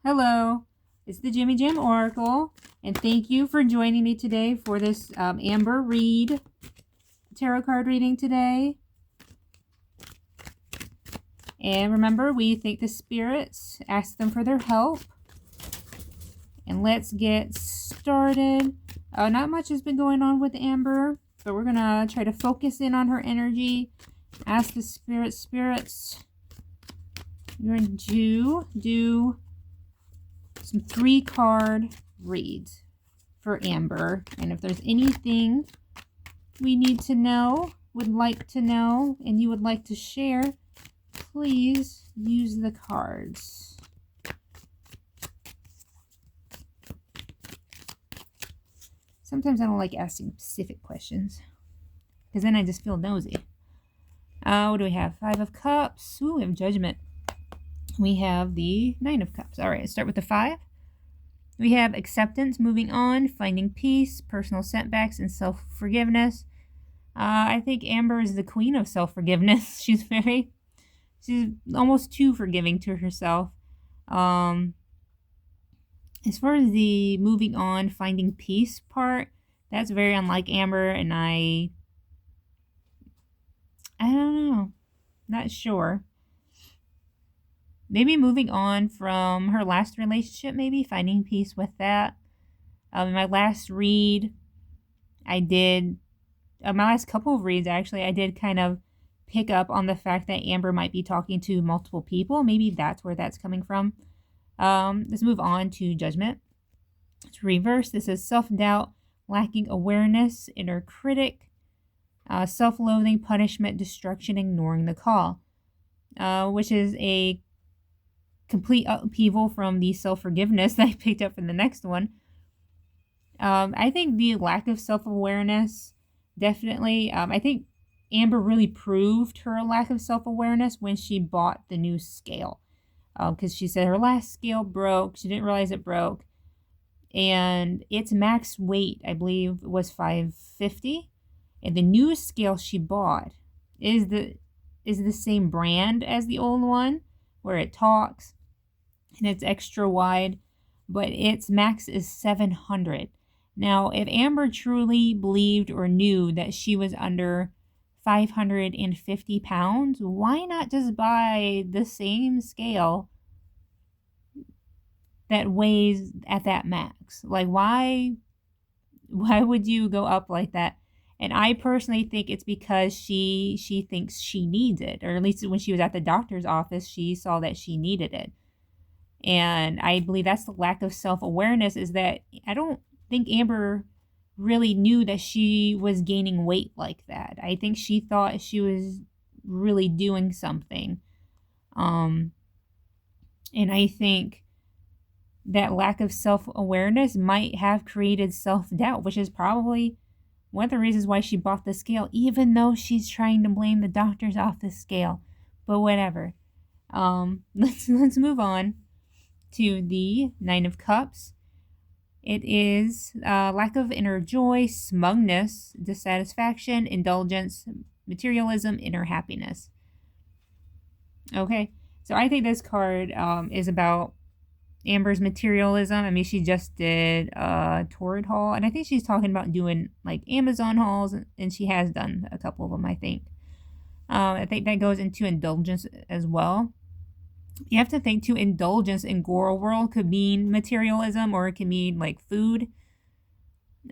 Hello, it's the Jimmy Jam Oracle, and thank you for joining me today for this Amber Reid tarot card reading today. And remember, we thank the spirits, ask them for their help, and let's get started. Not much has been going on with Amber, but we're gonna try to focus in on her energy, ask the spirits. We're going to do some 3-card reads for Amber, and if there's anything we need to know, would like to know, and you would like to share, please use the cards. Sometimes I don't like asking specific questions because then I just feel nosy. What do we have? 5 of Cups. Ooh, we have Judgment. We have the 9 of Cups. All right, let's start with the 5. We have acceptance, moving on, finding peace, personal setbacks, and self-forgiveness. I think Amber is the queen of self-forgiveness. She's almost too forgiving to herself. As far as the moving on, finding peace part, that's very unlike Amber, and I don't know. Not sure. Maybe moving on from her last relationship, maybe finding peace with that. In my last read, my last couple of reads actually, I did kind of pick up on the fact that Amber might be talking to multiple people. Maybe that's where that's coming from. Let's move on to Judgment. To reverse, this is self-doubt, lacking awareness, inner critic, self-loathing, punishment, destruction, ignoring the call, which is a complete upheaval from the self-forgiveness that I picked up in the next one. I think the lack of self-awareness, definitely. I think Amber really proved her lack of self-awareness when she bought the new scale. Because she said her last scale broke. She didn't realize it broke. And its max weight, I believe, was 550. And the new scale she bought is the same brand as the old one, where it talks and it's extra wide, but its max is 700. Now, if Amber truly believed or knew that she was under 550 pounds, why not just buy the same scale that weighs at that max? Like, why would you go up like that? And I personally think it's because she thinks she needs it, or at least when she was at the doctor's office, she saw that she needed it. And I believe that's the lack of self-awareness, is that I don't think Amber really knew that she was gaining weight like that. I think she thought she was really doing something. And I think that lack of self-awareness might have created self-doubt, which is probably one of the reasons why she bought the scale, even though she's trying to blame the doctor's office scale. But whatever. Let's move on to the 9 of Cups. It is lack of inner joy, smugness, dissatisfaction, indulgence, materialism, inner happiness. Okay, so I think this card is about Amber's materialism. I mean, she just did a Torrid haul, and I think she's talking about doing like Amazon hauls, and she has done a couple of them, I think. I think that goes into indulgence as well. You have to think too, indulgence in Goro world could mean materialism, or it can mean like food.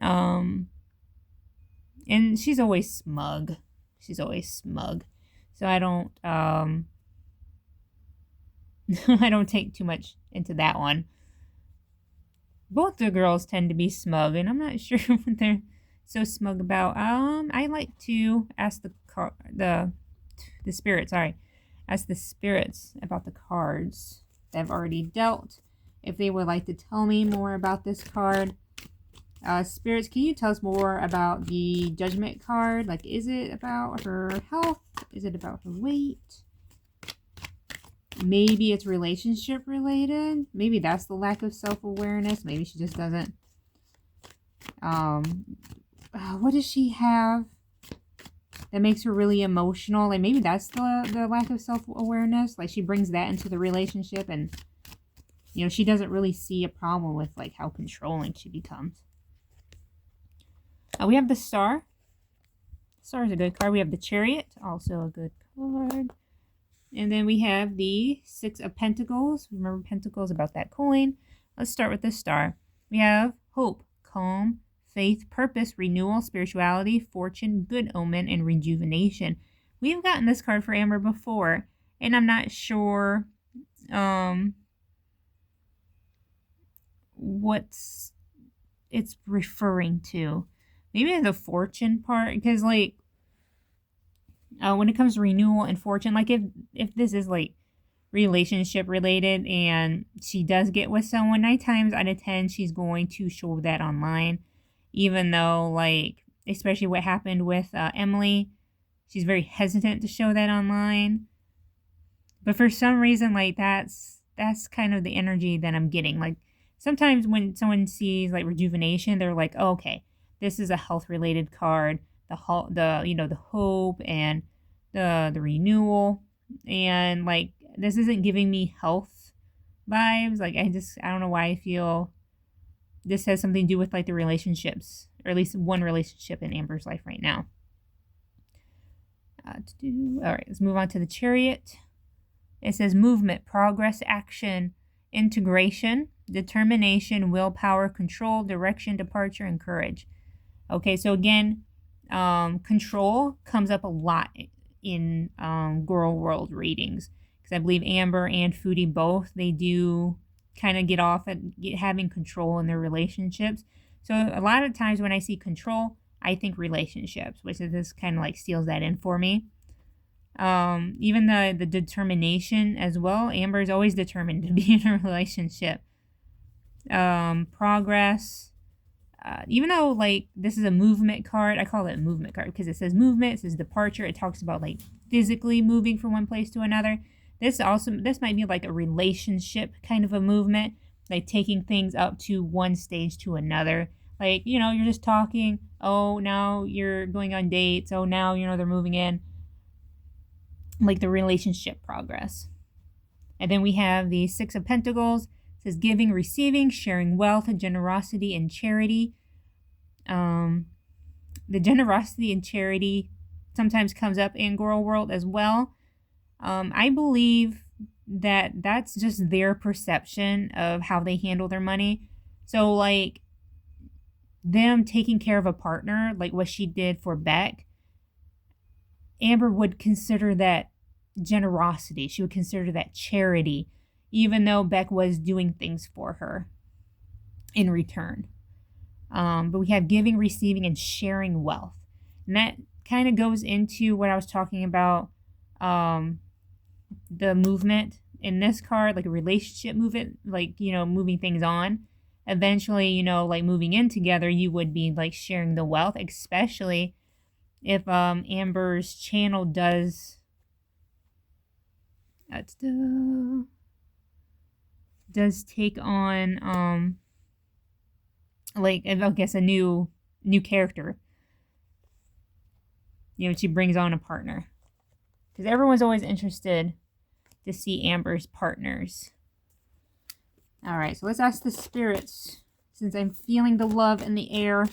And she's always smug. So I don't I don't take too much into that one. Both the girls tend to be smug, and I'm not sure what they're so smug about. I like to ask the spirits, ask the spirits about the cards that I've already dealt, if they would like to tell me more about this card. Spirits, can you tell us more about the Judgment card? Like, is it about her health? Is it about her weight? Maybe it's relationship related. Maybe that's the lack of self-awareness. Maybe she just doesn't. What does she have that makes her really emotional? Like, maybe that's the lack of self-awareness. Like, she brings that into the relationship, and she doesn't really see a problem with like how controlling she becomes. We have the Star. Star is a good card. We have the Chariot, also a good card. And then we have the Six of Pentacles. Remember Pentacles about that coin. Let's start with the Star. We have hope, calm, faith, purpose, renewal, spirituality, fortune, good omen, and rejuvenation. We've gotten this card for Amber before, and I'm not sure what's it's referring to. Maybe the fortune part, because like when it comes to renewal and fortune, like if this is like relationship related and she does get with someone, 9 times out of 10 she's going to show that online, even though like especially what happened with Emily, she's very hesitant to show that online. But for some reason, like that's kind of the energy that I'm getting. Like sometimes when someone sees like rejuvenation, they're like, oh, okay, this is a health related card. The hope and the renewal, and like this isn't giving me health vibes. Like I don't know why I feel this has something to do with like the relationships, or at least one relationship in Amber's life right now. All right, let's move on to the Chariot. It says movement, progress, action, integration, determination, willpower, control, direction, departure, and courage. Okay, so again, control comes up a lot in Girl World readings, because I believe Amber and Foodie both, they do kind of get off at having control in their relationships. So a lot of times when I see control, I think relationships, which is this kind of like seals that in for me. Even the determination as well. Amber is always determined to be in a relationship. Progress. Even though like this is a movement card, I call it a movement card because it says movement, it says departure. It talks about like physically moving from one place to another. This might be like a relationship kind of a movement, like taking things up to one stage to another. Like, you're just talking. Oh, now you're going on dates. Oh, now, they're moving in. Like the relationship progress. And then we have the Six of Pentacles. It says giving, receiving, sharing wealth, generosity, and charity. The generosity and charity sometimes comes up in Girl World as well. I believe that that's just their perception of how they handle their money. So, like, them taking care of a partner, like what she did for Beck, Amber would consider that generosity. She would consider that charity, even though Beck was doing things for her in return. But we have giving, receiving, and sharing wealth. And that kind of goes into what I was talking about, the movement in this card, like a relationship movement, like, moving things on. Eventually, like moving in together, you would be like sharing the wealth, especially if Amber's channel does take on like, I guess, a new character. She brings on a partner, because everyone's always interested to see Amber's partners. All right, so let's ask the spirits, since I'm feeling the love in the air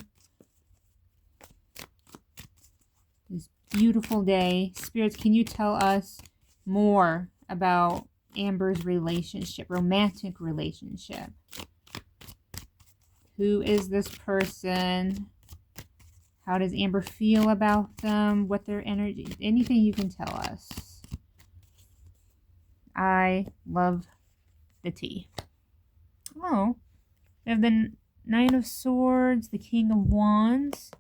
this beautiful day. Spirits, can you tell us more about Amber's relationship, romantic relationship? Who is this person? How does Amber feel about them? What their energy, anything you can tell us. I love the tea. Oh, we have the Nine of Swords, the King of Wands,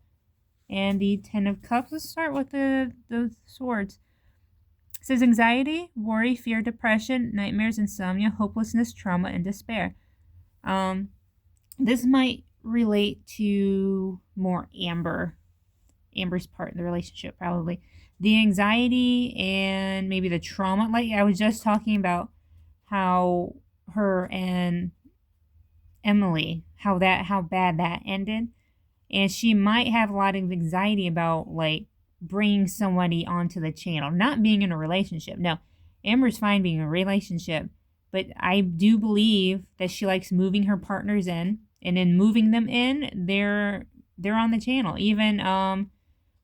and the Ten of Cups. Let's start with the swords. It says anxiety, worry, fear, depression, nightmares, insomnia, hopelessness, trauma, and despair. This might relate to more Amber's part in the relationship, probably. The anxiety and maybe the trauma. Like I was just talking about how her and Emily, how bad that ended. And she might have a lot of anxiety about like bringing somebody onto the channel, not being in a relationship. No, Amber's fine being in a relationship, but I do believe that she likes moving her partners in, and in moving them in, they're on the channel. Even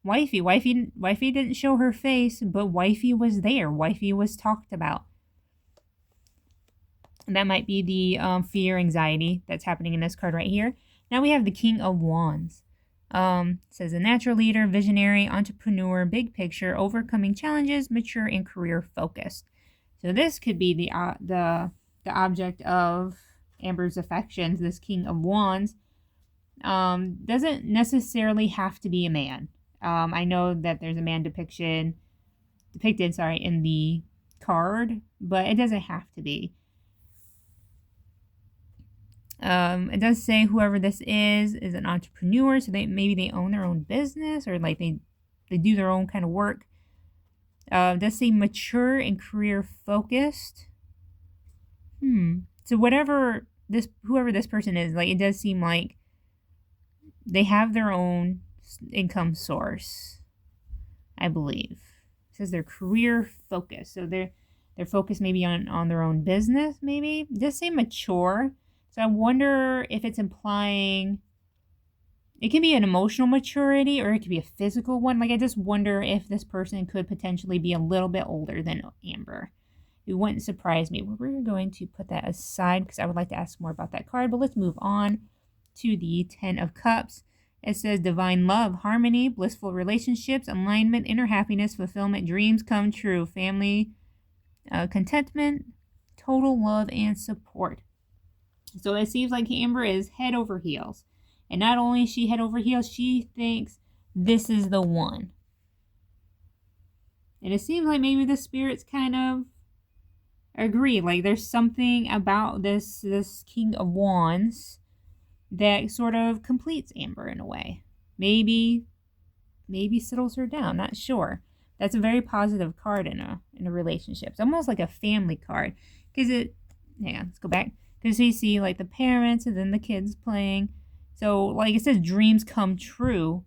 Wifey didn't show her face, but Wifey was there. Wifey was talked about. And that might be the fear, anxiety that's happening in this card right here. Now we have the King of Wands. Says a natural leader, visionary, entrepreneur, big picture, overcoming challenges, mature, and career focused. So this could be the object of Amber's affections. This King of Wands doesn't necessarily have to be a man. I know that there's a man depicted in the card, but it doesn't have to be. It does say whoever this is an entrepreneur, so maybe they own their own business, or like they do their own kind of work. It does say mature and career focused. So whoever this person is, like, it does seem like they have their own income source, I believe. It says they're career focused, so they're focused maybe on their own business. Maybe it does say mature. So I wonder if it's implying it can be an emotional maturity or it could be a physical one. Like, I just wonder if this person could potentially be a little bit older than Amber. It wouldn't surprise me. We're going to put that aside because I would like to ask more about that card. But let's move on to the Ten of Cups. It says divine love, harmony, blissful relationships, alignment, inner happiness, fulfillment, dreams come true, family, contentment, total love, and support. So it seems like Amber is head over heels. And not only is she head over heels, she thinks this is the one. And it seems like maybe the spirits kind of agree. Like, there's something about this King of Wands that sort of completes Amber in a way. Maybe settles her down. Not sure. That's a very positive card in a relationship. It's almost like a family card. Because let's go back. Because you see, like, the parents and then the kids playing. So, like it says, dreams come true.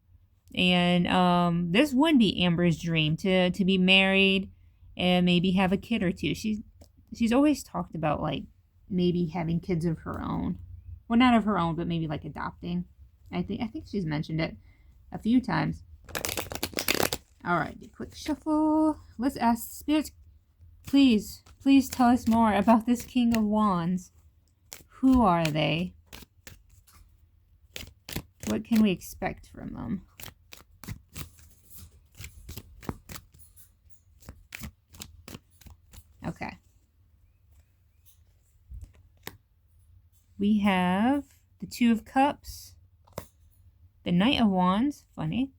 And this would be Amber's dream, to be married and maybe have a kid or two. She's always talked about, like, maybe having kids of her own. Well, not of her own, but maybe, like, adopting. I think she's mentioned it a few times. All right, quick shuffle. Let's ask spirits, please tell us more about this King of Wands. Who are they? What can we expect from them? Okay. We have the Two of Cups, the Knight of Wands, funny,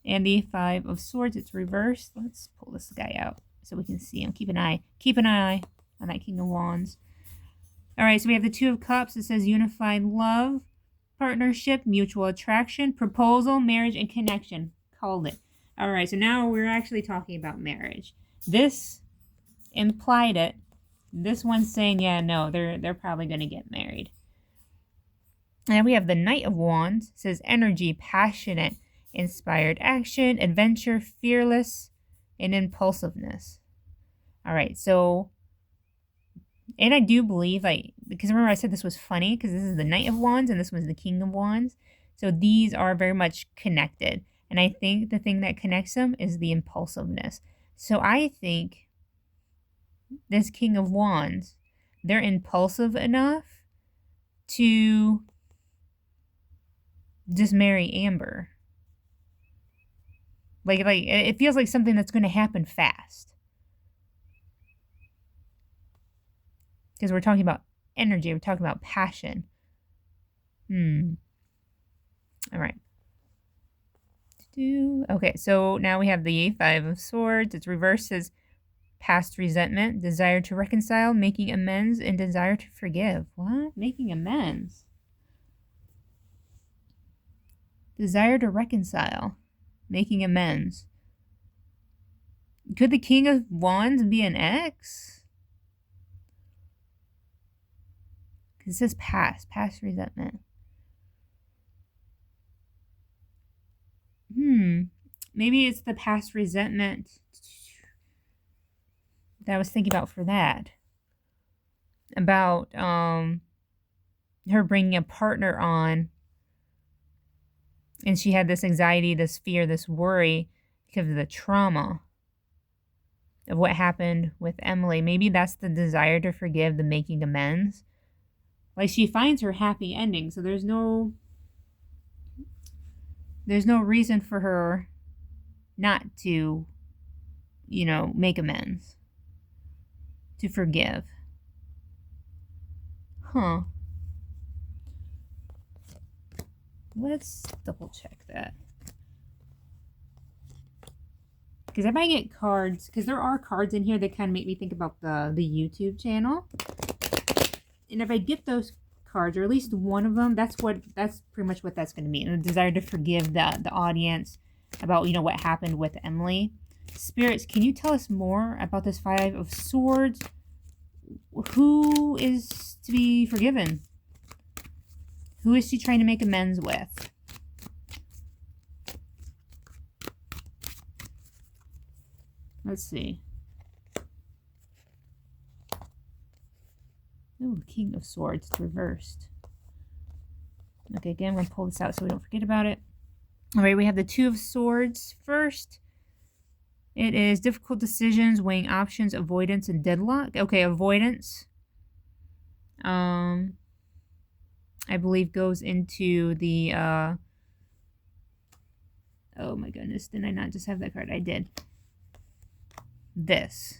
and the Five of Swords. It's reversed. Let's pull this guy out so we can see him. Keep an eye on that King of Wands. All right, so we have the Two of Cups. It says unified love, partnership, mutual attraction, proposal, marriage, and connection. Called it. All right, so now we're actually talking about marriage. This implied it. This one's saying, yeah, no, they're probably going to get married. And we have the Knight of Wands. It says energy, passionate, inspired action, adventure, fearless, and impulsiveness. All right, so... And I do believe, like, because remember I said this was funny, because this is the Knight of Wands and this was the King of Wands. So these are very much connected. And I think the thing that connects them is the impulsiveness. So I think this King of Wands, they're impulsive enough to just marry Amber. Like it feels like something that's going to happen fast. Because we're talking about energy. We're talking about passion. All right. Okay, so now we have the Five of Swords. It's reversed as past resentment, desire to reconcile, making amends, and desire to forgive. What? Making amends? Desire to reconcile, making amends. Could the King of Wands be an ex? It says past resentment. Maybe it's the past resentment that I was thinking about for that. about her bringing a partner on, and she had this anxiety, this fear, this worry because of the trauma of what happened with Emily. Maybe that's the desire to forgive, the making amends. Like, she finds her happy ending, so there's no reason for her not to, make amends, to forgive. Huh. Let's double check that. Because if I get cards, because there are cards in here that kind of make me think about the YouTube channel. And if I get those cards, or at least one of them, that's pretty much what that's going to mean. The desire to forgive the audience about, what happened with Emily. Spirits, can you tell us more about this Five of Swords? Who is to be forgiven? Who is she trying to make amends with? Let's see. Oh, King of Swords. It's reversed. Okay, again, I'm going to pull this out so we don't forget about it. All right, we have the Two of Swords first. It is difficult decisions, weighing options, avoidance, and deadlock. Okay, avoidance. I believe goes into the, oh my goodness, did I not just have that card? I did. This.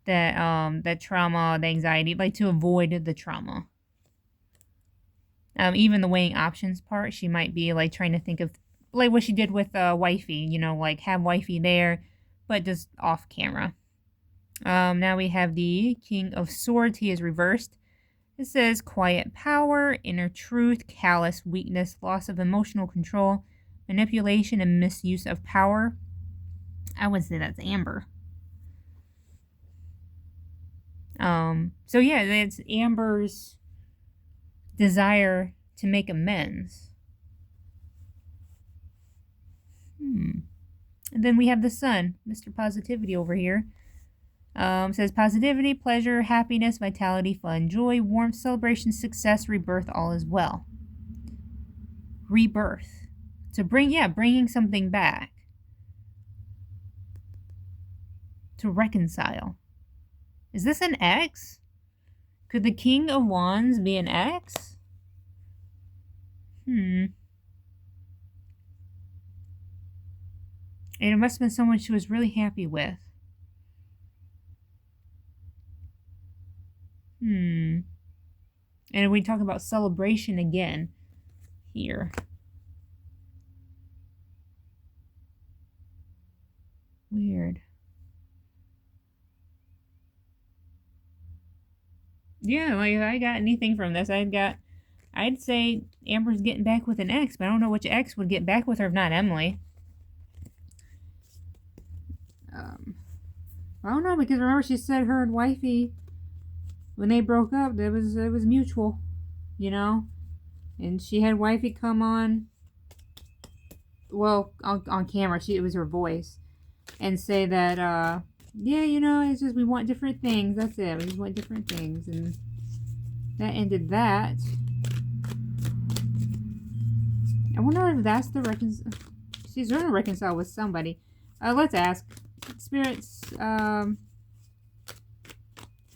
That trauma, the anxiety, like to avoid the trauma. Even the weighing options part, she might be like trying to think of like what she did with wifey, like have wifey there, but just off camera. Now we have the King of Swords. He is reversed. It says quiet power, inner truth, callous weakness, loss of emotional control, manipulation, and misuse of power. I would say that's Amber. So yeah, it's Amber's desire to make amends. And then we have the Sun, Mr. Positivity over here. Says positivity, pleasure, happiness, vitality, fun, joy, warmth, celebration, success, rebirth, all is well. Rebirth. To bringing something back. To reconcile. Is this an X? Could the King of Wands be an X? And it must have been someone she was really happy with. And we talk about celebration again here. Weird. Yeah, like if I got anything from this, I'd say Amber's getting back with an ex, but I don't know which ex would get back with her if not Emily. I don't know, because remember she said her and wifey, when they broke up, it was mutual, and she had wifey come on, well, on camera, it was her voice, and say that, yeah, it's just we want different things. That's it. We just want different things. And that ended that. I wonder if that's the she's going to reconcile with somebody. Let's ask. Spirits,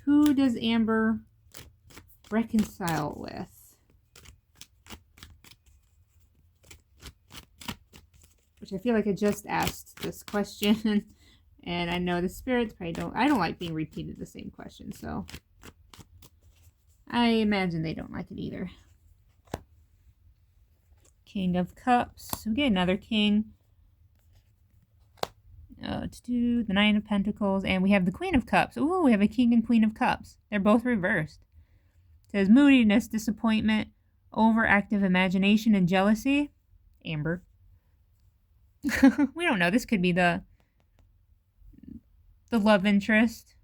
who does Amber reconcile with? Which I feel like I just asked this question. And I know the spirits probably I don't like being repeated the same question, so I imagine they don't like it either. King of Cups. We get another king. The Nine of Pentacles. And we have the Queen of Cups. Ooh, we have a King and Queen of Cups. They're both reversed. It says moodiness, disappointment, overactive imagination, and jealousy. Amber. We don't know. This could be the love interest,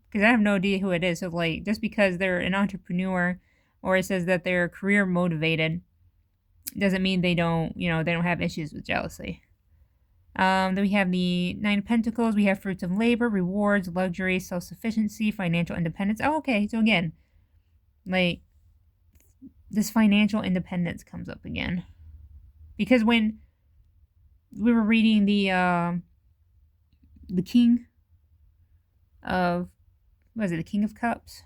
because I have no idea who it is. So like, just because they're an entrepreneur or it says that they're career motivated doesn't mean they don't have issues with jealousy. Then we have the Nine of Pentacles. We have fruits of labor, rewards, luxury, self-sufficiency, financial independence. Oh, okay. So again, like, this financial independence comes up again. Because when we were reading the King of, what was it, the King of Cups?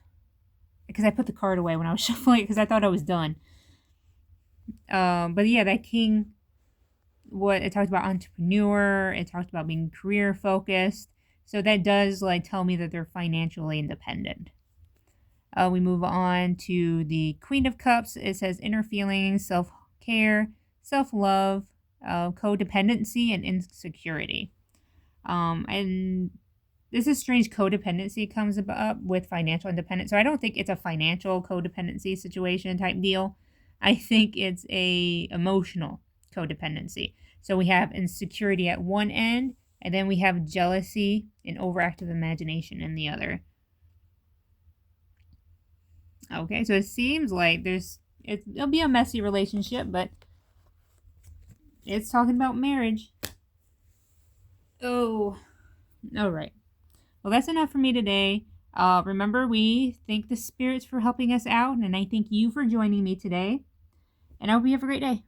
Because I put the card away when I was shuffling it because I thought I was done. But yeah, that King, what it talked about entrepreneur, it talked about being career focused. So that does like tell me that they're financially independent. We move on to the Queen of Cups. It says inner feelings, self-care, self-love, codependency, and insecurity. And this is strange. Codependency comes up with financial independence. So I don't think it's a financial codependency situation type deal. I think it's a emotional codependency. So we have insecurity at one end, and then we have jealousy and overactive imagination in the other. Okay, so it seems like it'll be a messy relationship, but it's talking about marriage. Oh, all right. Well, that's enough for me today. Remember, we thank the spirits for helping us out, and I thank you for joining me today. And I hope you have a great day.